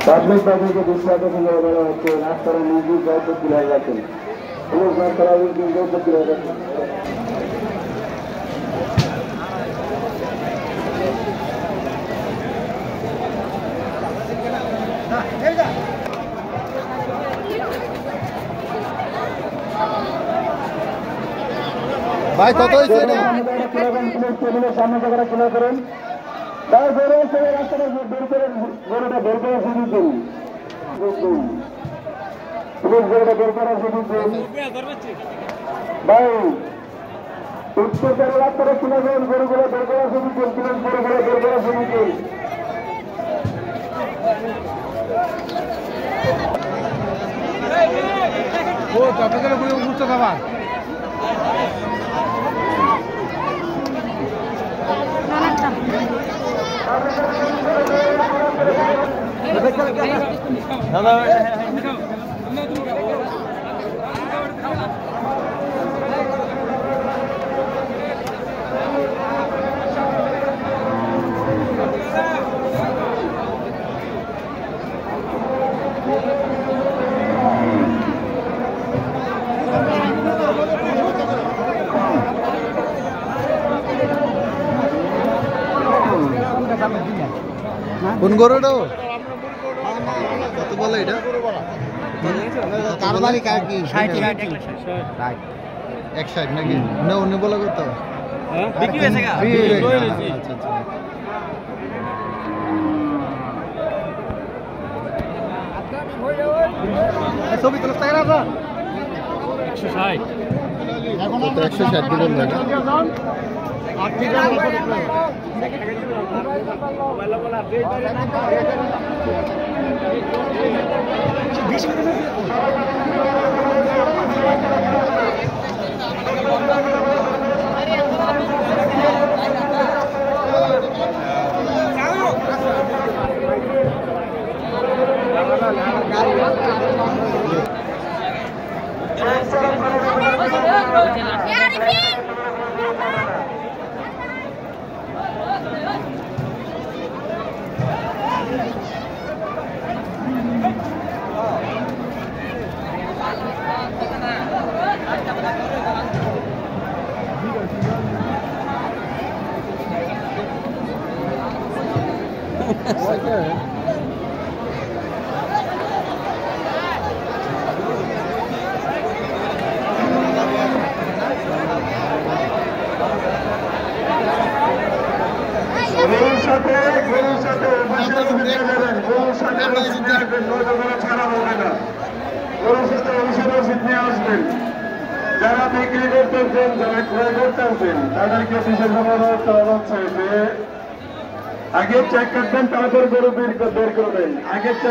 প্রাথমিক প্রাথমিক বিশ্বকে ফিরে বলা হচ্ছে রাস্তার নিজে গল্প তুলে যাচ্ছেন এবং রাস্তার গল্প তুলে যাচ্ছেন। ভাই কত হয়েছে সামনে জায়গাটা খোলা করেন ভাই বের হচ্ছে রাস্তাটা বের করে গরুটা বের করে শুরু করুন গরুটা বের করার শুরু করুন ভাই উত্তর করে রাস্তাটা খোলা করেন গরুগুলো বের করা শুরু করছিলেন গরুগুলো বের করা শুরু করুন। ও চট্টগ্রামে কোনো উঠতে খাবার কোন গরুটা কত বলে এটা কারবারি কার কি 60 নাকি না অন্য বলা কত বিক্রি হয়েছে গা আচ্ছা আচ্ছা ছবি তোলা টাকা আছে 160 এখন 160 দিবেন না যারা বিক্রি করতেছেন যারা ক্রয় করতেছেন তাদেরকে বিশেষ ব্যবস্থা হচ্ছে যে আগে চেক করবেন তারপর গরু বের করবেন আগে চেক